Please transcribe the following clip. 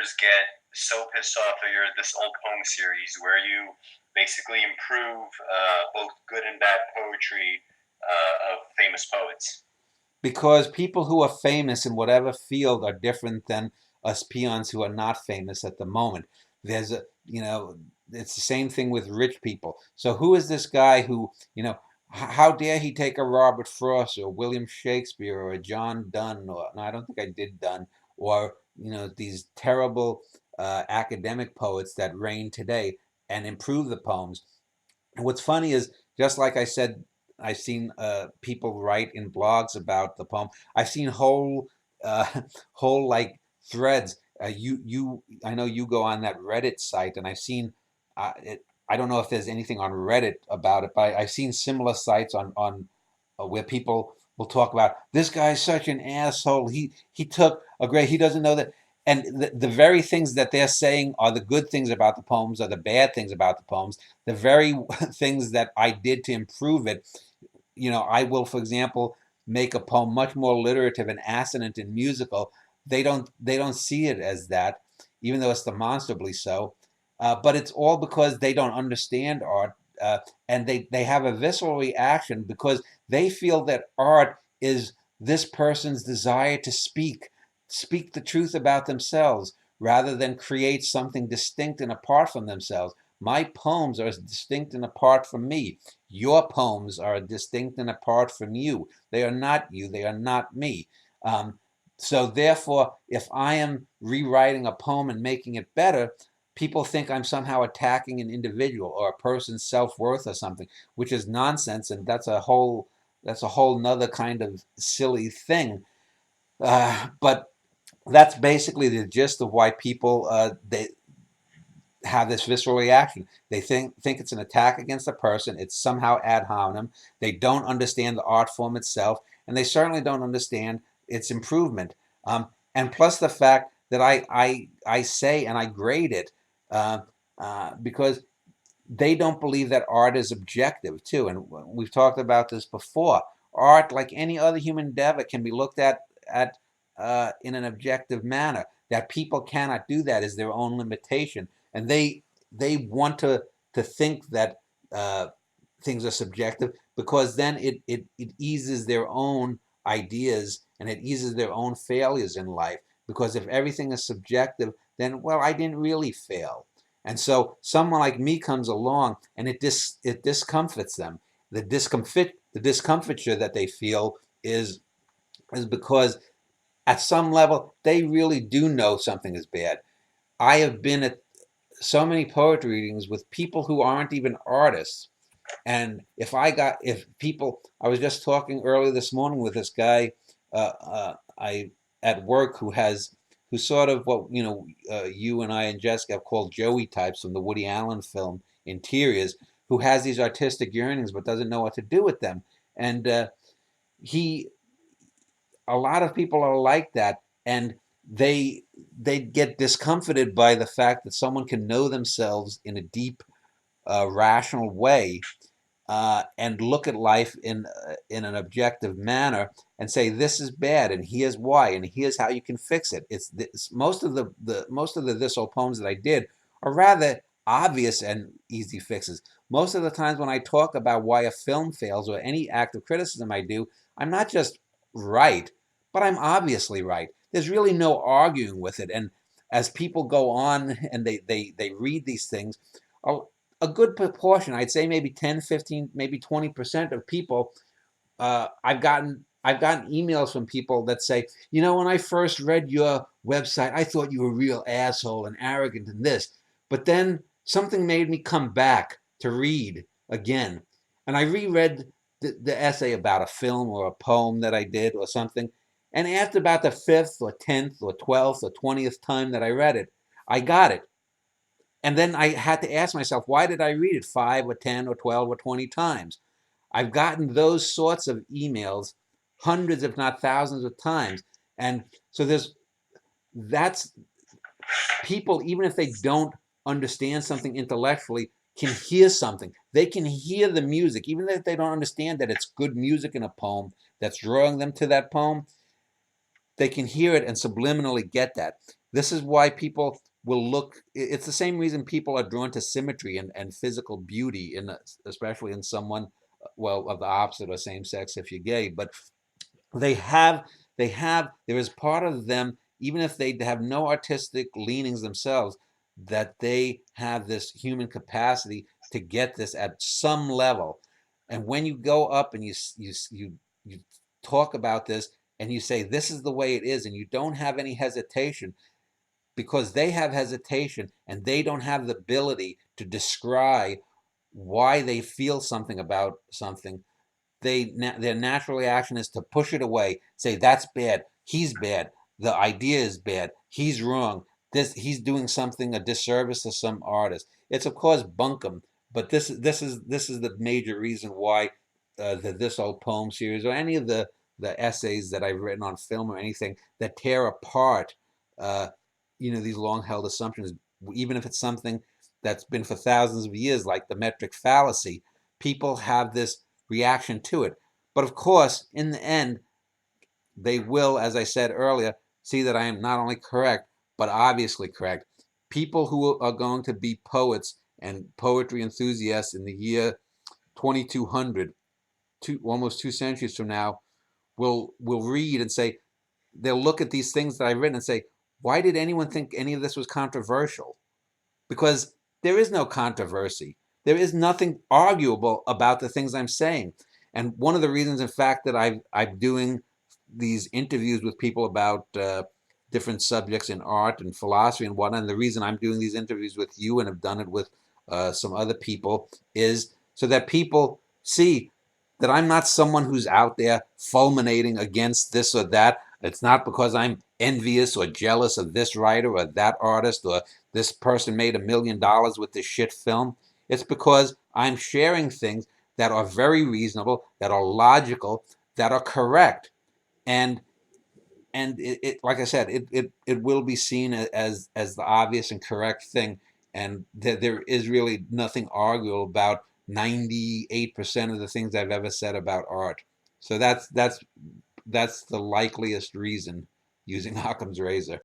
readers get so pissed off at this old poem series where you basically improve both good and bad poetry of famous poets? Because people who are famous in whatever field are different than us peons who are not famous at the moment. There's a, it's the same thing with rich people. So who is this guy who, how dare he take a Robert Frost or William Shakespeare or a John Donne, or no, I don't think I did Donne, or these terrible academic poets that reign today, and improve the poems. And what's funny is, just like I said, I've seen people write in blogs about the poem. I've seen whole, uh, whole like threads. I know you go on that Reddit site, and I've seen. I don't know if there's anything on Reddit about it, but I've seen similar sites on where people will talk about this guy's such an asshole. He took a great. He doesn't know that, and the very things that they're saying are the good things about the poems, are the bad things about the poems. The very things that I did to improve it. I will, for example, make a poem much more alliterative and assonant and musical. They don't see it as that, even though it's demonstrably so. But it's all because they don't understand art, and they have a visceral reaction because they feel that art is this person's desire to speak the truth about themselves rather than create something distinct and apart from themselves. My poems are distinct and apart from me. Your poems are distinct and apart from you. They are not you. They are not me. Um, so therefore, if I am rewriting a poem and making it better, people think I'm somehow attacking an individual or a person's self-worth or something, which is nonsense, and that's a whole nother kind of silly thing. But that's basically the gist of why people they have this visceral reaction. They think it's an attack against a person. It's somehow ad hominem. They don't understand the art form itself, and they certainly don't understand its improvement. And plus the fact that I say and I grade it uh, because they don't believe that art is objective too. And we've talked about this before. Art, like any other human endeavor, can be looked at in an objective manner. That people cannot do that is their own limitation, and they want to think that uh, things are subjective because then it eases their own ideas and it eases their own failures in life. Because if everything is subjective, then well, I didn't really fail. And so someone like me comes along and it discomforts them. The discomfiture that they feel is because at some level they really do know something is bad. I have been at so many poetry readings with people who aren't even artists. And if people, I was just talking earlier this morning with this guy, I at work who's sort of what you and I and Jessica have called Joey types from the Woody Allen film Interiors, who has these artistic yearnings but doesn't know what to do with them. And he a lot of people are like that, and they get discomforted by the fact that someone can know themselves in a deep, rational way, and look at life in an objective manner and say this is bad and here's why and here's how you can fix it. It's this, most of the this old poems that I did are rather obvious and easy fixes. Most of the times when I talk about why a film fails or any act of criticism I do, I'm not just right, but I'm obviously right. There's really no arguing with it. And as people go on and they read these things, a good proportion, I'd say maybe 10, 15, maybe 20% of people, I've gotten emails from people that say, when I first read your website, I thought you were a real asshole and arrogant and this, but then something made me come back to read again, and I reread the essay about a film or a poem that I did or something, and after about the fifth or 10th or 12th or 20th time that I read it, I got it. And then I had to ask myself, why did I read it 5 or 10 or 12 or 20 times? I've gotten those sorts of emails hundreds, if not thousands of times. And so that's people, even if they don't understand something intellectually, can hear something. They can hear the music, even if they don't understand that it's good music in a poem that's drawing them to that poem. they can hear it and subliminally get that. This is why people will look. It's the same reason people are drawn to symmetry and physical beauty, especially in someone, well, of the opposite or same sex if you're gay. But they have there is part of them, even if they have no artistic leanings themselves, that they have this human capacity to get this at some level. And when you go up and you talk about this and you say this is the way it is, and you don't have any hesitation, because they have hesitation and they don't have the ability to describe why they feel something about something, their natural reaction is to push it away, say that's bad, he's bad, the idea is bad, he's wrong, he's doing something a disservice to some artist. It's of course bunkum, but this is the major reason why this old poem series or any of the essays that I've written on film or anything that tear apart uh, these long held assumptions, even if it's something that's been for thousands of years, like the metric fallacy, people have this reaction to it. But of course, in the end, they will, as I said earlier, see that I am not only correct, but obviously correct. People who are going to be poets and poetry enthusiasts in the year 2200, almost 2 centuries from now, will read and say, they'll look at these things that I've written and say, why did anyone think any of this was controversial? Because there is no controversy. There is nothing arguable about the things I'm saying. And one of the reasons, in fact, that I'm doing these interviews with people about different subjects in art and philosophy and whatnot, and the reason I'm doing these interviews with you and have done it with some other people, is so that people see that I'm not someone who's out there fulminating against this or that. It's not because I'm envious or jealous of this writer or that artist, or this person made $1 million with this shit film. It's because I'm sharing things that are very reasonable, that are logical, that are correct. And like I said, it will be seen as the obvious and correct thing. And there is really nothing arguable about 98% of the things I've ever said about art. So that's the likeliest reason, using Occam's razor.